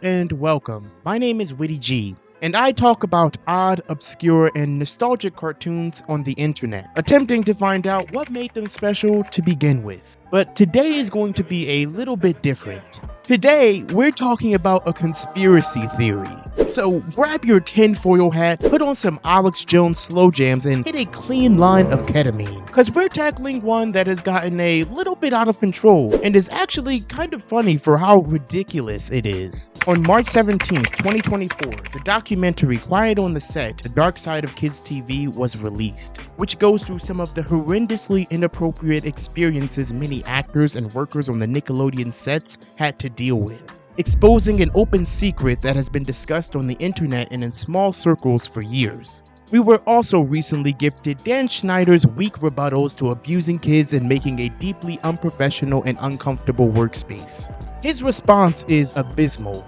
and welcome. My name is Witty G, and I talk about odd, obscure, and nostalgic cartoons on the internet, attempting to find out what made them special to begin with. But today is going to be a little bit different. Today, we're talking about a conspiracy theory. So grab your tinfoil hat, put on some Alex Jones slow jams, and hit a clean line of ketamine. Cause we're tackling one that has gotten a little bit out of control and is actually kind of funny for how ridiculous it is. On March 17th, 2024, the documentary Quiet on the Set, The Dark Side of Kids TV was released, which goes through some of the horrendously inappropriate experiences many actors and workers on the Nickelodeon sets had to deal with, exposing an open secret that has been discussed on the internet and in small circles for years. We were also recently gifted Dan Schneider's weak rebuttals to abusing kids and making a deeply unprofessional and uncomfortable workspace. His response is abysmal,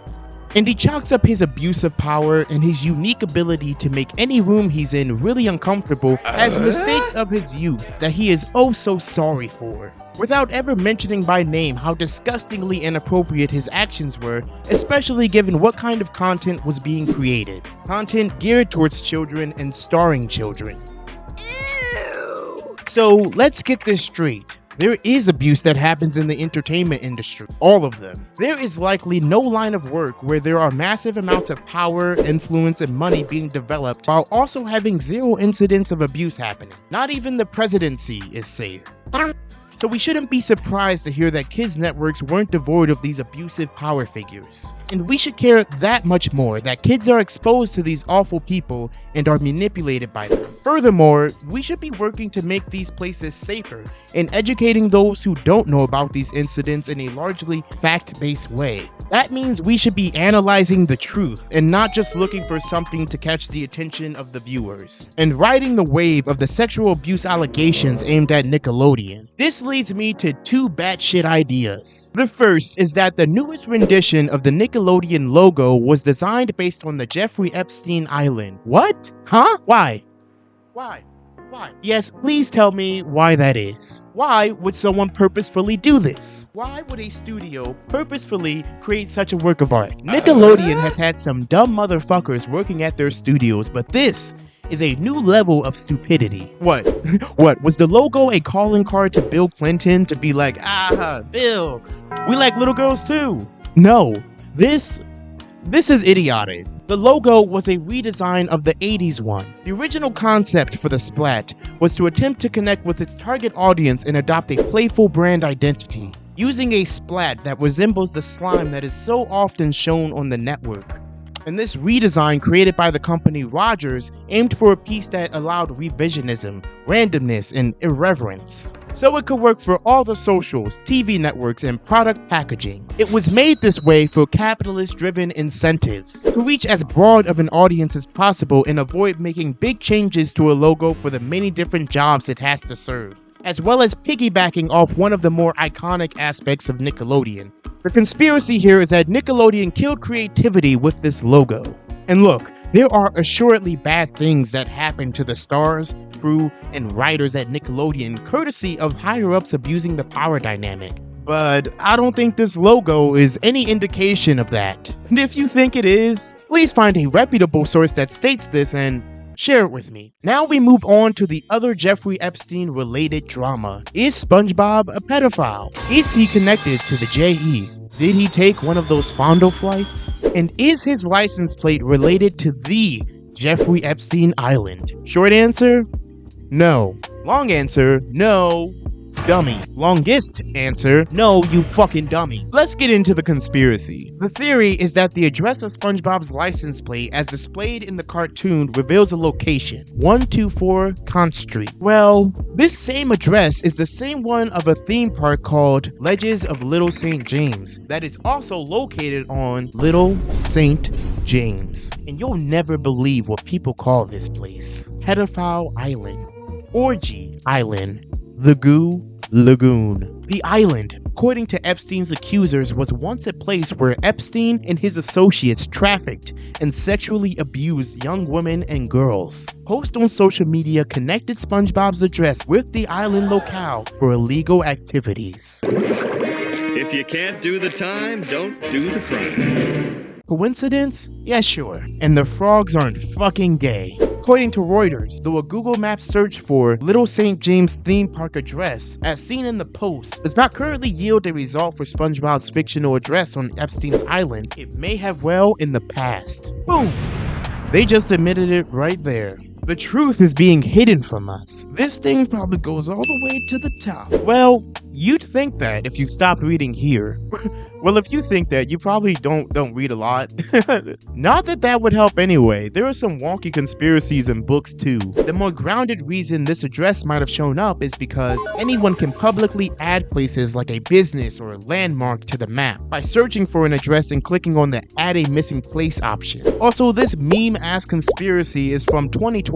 and he chalks up his abusive power and his unique ability to make any room he's in really uncomfortable as mistakes of his youth that he is oh so sorry for, without ever mentioning by name how disgustingly inappropriate his actions were, especially given what kind of content was being created. Content geared towards children and starring children. Ew. So let's get this straight. There is abuse that happens in the entertainment industry, all of them. There is likely no line of work where there are massive amounts of power, influence, and money being developed while also having zero incidents of abuse happening. Not even the presidency is safe. So we shouldn't be surprised to hear that kids' networks weren't devoid of these abusive power figures. And we should care that much more that kids are exposed to these awful people and are manipulated by them. Furthermore, we should be working to make these places safer and educating those who don't know about these incidents in a largely fact-based way. That means we should be analyzing the truth and not just looking for something to catch the attention of the viewers, and riding the wave of the sexual abuse allegations aimed at Nickelodeon. This leads me to two batshit ideas. The first is that the newest rendition of the Nickelodeon logo was designed based on the Jeffrey Epstein Island. What? Huh? Why? Why? Yes, please tell me why that is. Why would someone purposefully do this? Why would a studio purposefully create such a work of art? Nickelodeon has had some dumb motherfuckers working at their studios, but this is a new level of stupidity. What? What? Was the logo a calling card to Bill Clinton to be like, Bill, we like little girls too? No, this is idiotic. The logo was a redesign of the 80s one. The original concept for the splat was to attempt to connect with its target audience and adopt a playful brand identity, using a splat that resembles the slime that is so often shown on the network. And this redesign, created by the company Rogers, aimed for a piece that allowed revisionism, randomness, and irreverence, so it could work for all the socials, TV networks, and product packaging. It was made this way for capitalist-driven incentives, to reach as broad of an audience as possible and avoid making big changes to a logo for the many different jobs it has to serve, as well as piggybacking off one of the more iconic aspects of Nickelodeon. The conspiracy here is that Nickelodeon killed creativity with this logo. And look, there are assuredly bad things that happen to the stars, crew, and writers at Nickelodeon courtesy of higher-ups abusing the power dynamic. But I don't think this logo is any indication of that. And if you think it is, please find a reputable source that states this and share it with me. Now we move on to the other Jeffrey Epstein related drama. Is SpongeBob a pedophile? Is he connected to the JE? Did he take one of those Fondo flights? And is his license plate related to the Jeffrey Epstein Island? Short answer, no. Long answer, no. Dummy. Longest answer, no, you fucking dummy. Let's get into the conspiracy. The theory is that the address of SpongeBob's license plate as displayed in the cartoon reveals a location, 124 Conch Street. Well, this same address is the same one of a theme park called Legends of Little St. James that is also located on Little St. James. And you'll never believe what people call this place. Pedophile Island, Orgy Island, the Goo Lagoon. The island, according to Epstein's accusers, was once a place where Epstein and his associates trafficked and sexually abused young women and girls. Posts on social media connected SpongeBob's address with the island locale for illegal activities. If you can't do the time, don't do the crime. Coincidence? Yeah, sure. And the frogs aren't fucking gay. According to Reuters, though a Google Maps search for Little St. James theme park address, as seen in the post, does not currently yield a result for SpongeBob's fictional address on Epstein's island, it may have well in the past. Boom! They just admitted it right there. The truth is being hidden from us. This thing probably goes all the way to the top. Well, you'd think that if you stopped reading here. Well, if you think that, you probably don't read a lot. Not that that would help anyway. There are some wonky conspiracies in books too. The more grounded reason this address might have shown up is because anyone can publicly add places like a business or a landmark to the map by searching for an address and clicking on the add a missing place option. Also, this meme-ass conspiracy is from 2020.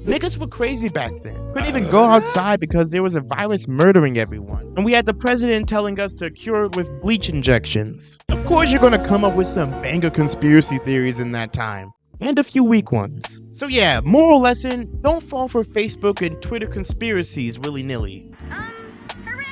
Niggas were crazy back then. Couldn't even go outside because there was a virus murdering everyone. And we had the president telling us to cure it with bleach injections. Of course you're gonna come up with some banger conspiracy theories in that time. And a few weak ones. So yeah, moral lesson, don't fall for Facebook and Twitter conspiracies willy-nilly. Hooray!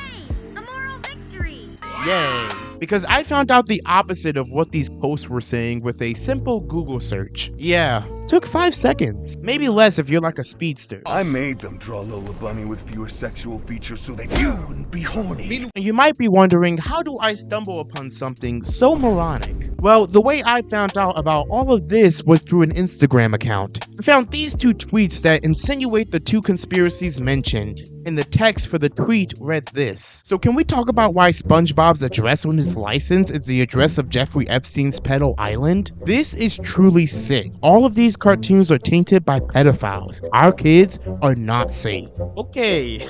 A moral victory! Yay! Because I found out the opposite of what these posts were saying with a simple Google search. Yeah, took 5 seconds. Maybe less if you're like a speedster. I made them draw Lola Bunny with fewer sexual features so that you wouldn't be horny. And you might be wondering, how do I stumble upon something so moronic? Well, the way I found out about all of this was through an Instagram account. I found these 2 tweets that insinuate the 2 conspiracies mentioned. And the text for the tweet read this. So can we talk about why SpongeBob's address on his license is the address of Jeffrey Epstein's pedo island? This is truly sick. All of these cartoons are tainted by pedophiles. Our kids are not safe. Okay.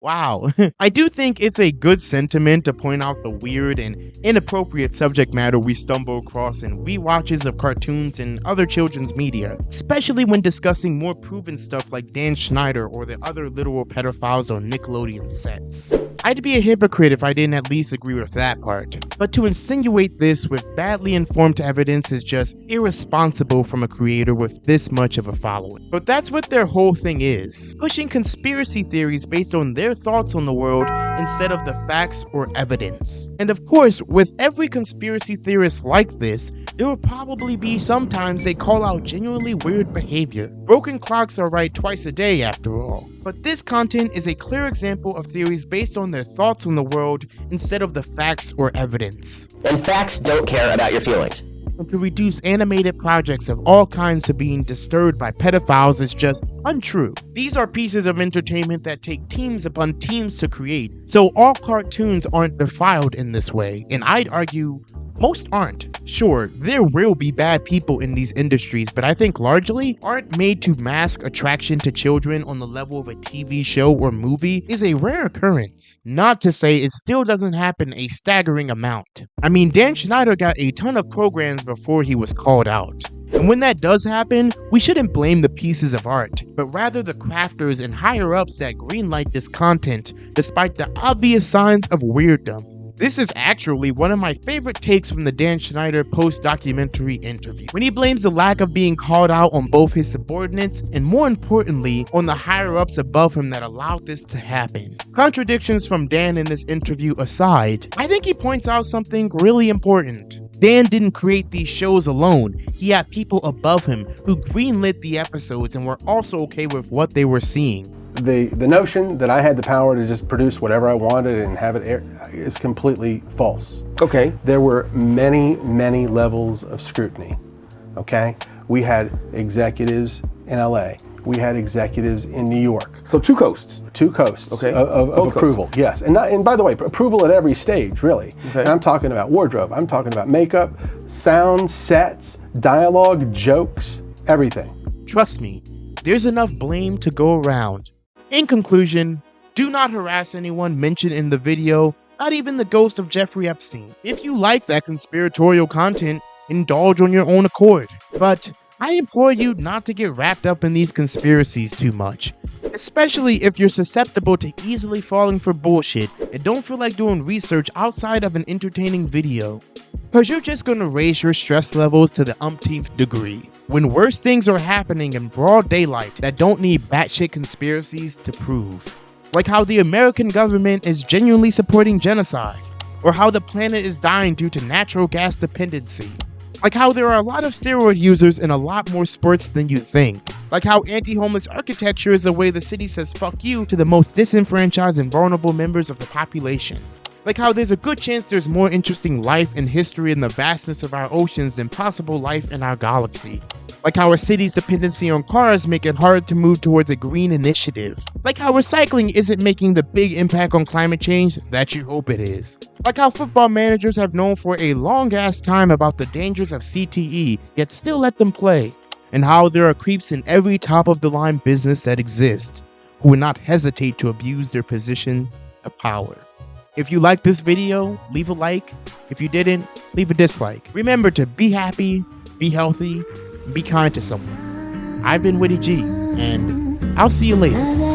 Wow. I do think it's a good sentiment to point out the weird and inappropriate subject matter we stumble across in rewatches of cartoons and other children's media, especially when discussing more proven stuff like Dan Schneider or the other literal pedophiles on Nickelodeon sets. I'd be a hypocrite if I didn't at least agree with that part. But to insinuate this with badly informed evidence is just irresponsible from a creator with this much of a following. But that's what their whole thing is, pushing conspiracy theories based on their thoughts on the world instead of the facts or evidence. And of course, with every conspiracy theorist like this, there will probably be sometimes they call out genuinely weird behavior. Broken clocks are right twice a day after all. But this content is a clear example of theories based on their thoughts on the world instead of the facts or evidence. And facts don't care about your feelings. And to reduce animated projects of all kinds to being disturbed by pedophiles is just untrue. These are pieces of entertainment that take teams upon teams to create, so all cartoons aren't defiled in this way, and I'd argue most aren't. Sure, there will be bad people in these industries, but I think largely, art made to mask attraction to children on the level of a TV show or movie is a rare occurrence. Not to say it still doesn't happen a staggering amount. I mean, Dan Schneider got a ton of programs before he was called out. And when that does happen, we shouldn't blame the pieces of art, but rather the crafters and higher-ups that greenlight this content despite the obvious signs of weirdom. This is actually one of my favorite takes from the Dan Schneider post-documentary interview, when he blames the lack of being called out on both his subordinates and, more importantly, on the higher-ups above him that allowed this to happen. Contradictions from Dan in this interview aside, I think he points out something really important. Dan didn't create these shows alone. He had people above him who greenlit the episodes and were also okay with what they were seeing. The notion that I had the power to just produce whatever I wanted and have it air is completely false. Okay. There were many, many levels of scrutiny, okay? We had executives in LA. We had executives in New York. So 2 coasts. 2 coasts Okay. of approval, yes. And by the way, approval at every stage, really. Okay. And I'm talking about wardrobe, I'm talking about makeup, sound, sets, dialogue, jokes, everything. Trust me, there's enough blame to go around. In conclusion, do not harass anyone mentioned in the video, not even the ghost of Jeffrey Epstein. If you like that conspiratorial content, indulge on your own accord. But I implore you not to get wrapped up in these conspiracies too much, especially if you're susceptible to easily falling for bullshit and don't feel like doing research outside of an entertaining video. Cause you're just gonna raise your stress levels to the umpteenth degree, when worse things are happening in broad daylight that don't need batshit conspiracies to prove. Like how the American government is genuinely supporting genocide. or how the planet is dying due to natural gas dependency. Like how there are a lot of steroid users in a lot more sports than you think. Like how anti-homeless architecture is a way the city says fuck you to the most disenfranchised and vulnerable members of the population. Like how there's a good chance there's more interesting life and history in the vastness of our oceans than possible life in our galaxy. Like how our city's dependency on cars make it hard to move towards a green initiative. Like how recycling isn't making the big impact on climate change that you hope it is. Like how football managers have known for a long ass time about the dangers of CTE, yet still let them play. And how there are creeps in every top of the line business that exists, who would not hesitate to abuse their position of power. If you liked this video, leave a like. If you didn't, leave a dislike. Remember to be happy, be healthy, be kind to someone. I've been Witty G, and I'll see you later.